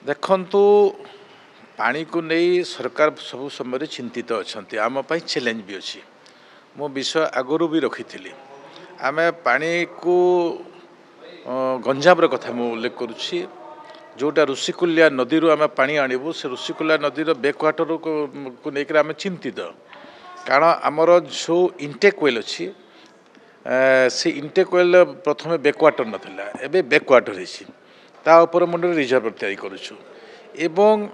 देखंतु पानी को नहीं सरकार सब समय चिंतित अच्छा आम चैलेंज भी अच्छी मो विषय आगु भी रखी थी आम पानी को गंजाम कथा मुझे उल्लेख करुच्ची जोटा ऋषिकुल्या नदी आम पानी आणबू से ऋषिकुल्या नदीर बैकवाटर को लेकर आम चिंतित कारण आमर जो इंटेक वेल अच्छी से इंटेक वेल प्रथम बैकवाटर नाला एवं बैकवाटर होपर मुंडे रिजर्व तैयारी करुचु एवं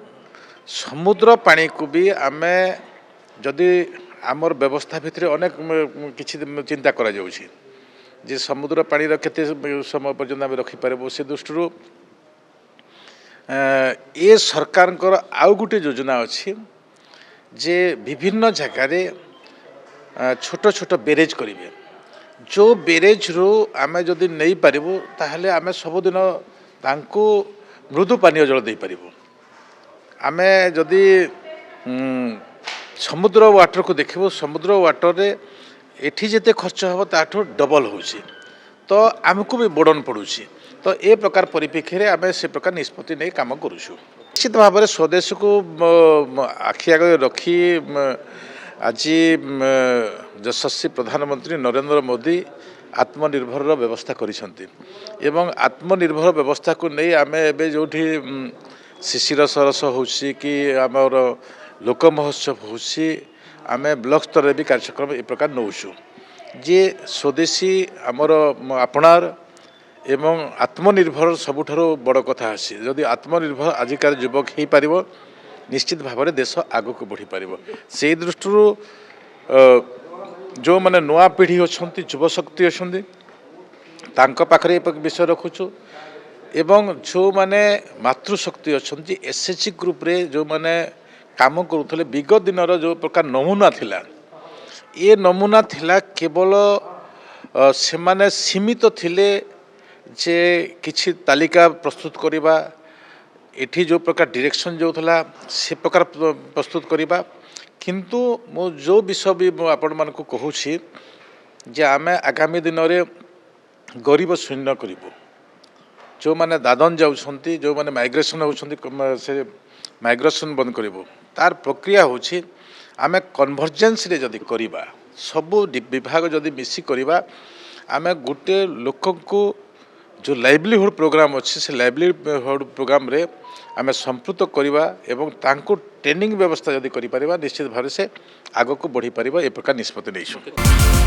समुद्र पानी को भी आम जदि आमर व्यवस्था भितर अनेक किसी चिंता करा जाउछि जे समुद्र पानी केते समय पर्यंत आम रखिपारबू से दृष्टि ए सरकार आउ गोटे योजना अच्छी जे विभिन्न जगार छोट छोट बेरेज करेंगे जो बेरेज रू आम जदि नहीं पारिबू ताहले आम सबुदिन तांको मृदु पानीय जल दे पारिबू आम जदि समुद्र वाटर को देखो समुद्र वाटर रे एठी जेते खर्च हम ताठू डबल होची तो आमको भी बर्डन पड़ुची तो ए प्रकार परिप्रेक्षी में आम से प्रकार निष्पत्ति नहीं काम करुचु निश्चित भाव में स्वदेश को आखि आगे रखी आज यशस्वी प्रधानमंत्री नरेंद्र मोदी आत्मनिर्भर व्यवस्था करिसेंती एवं आत्मनिर्भर व्यवस्था को नहीं आम एबे जोठी शिशिर सरस होची कि आमर लोक महोत्सव होची आम ब्लॉक स्तर भी कार्यक्रम ए प्रकार नौचु जे स्वदेशी आमर आपणार एवं आत्मनिर्भर सबुठार बड़ कथा आसी जदि आत्मनिर्भर आजिकार युवक हो पार निश्चित भाव में देश आग को बढ़ी पार से दृष्टि जो मैंने नुआ पीढ़ी अच्छा युवशक्ति अच्छा पाखे विषय रखुचु एवं जो मैंने मातृशक्ति अच्छा एसएचजी ग्रुप रे जो मैंने काम करुले विगत दिन जो प्रकार नमूना थिला ये नमूना थिला केवल से माने सीमित थिले जे किछि तालिका प्रस्तुत करिबा एठी जो प्रकार डायरेक्शन जो थला से प्रकार प्रस्तुत करिबा किंतु मो जो विषय भी आपण मान को कहूछि जे आमे आगामी दिन रे गरीब शून्य करिबो जो माने दादन जाउछंती जो माने माइग्रेशन होउछंती से माइग्रेशन बंद करिबो तार प्रक्रिया होछि आमे कन्वर्जेंस रे जदि करिबा सबु विभाग जदि मिसी करिबा आमे गुटे लोक को जो लाइवलीहुड प्रोग्राम अच्छी से लाइवलीहुड प्रोग्राम रे आमे संपुक्त करिबा एवं तांको ट्रेनिंग व्यवस्था जदि करि परिबा निश्चित भाव से आग को बढ़ी पारिबा ए प्रकार निष्पत्ति नैछु।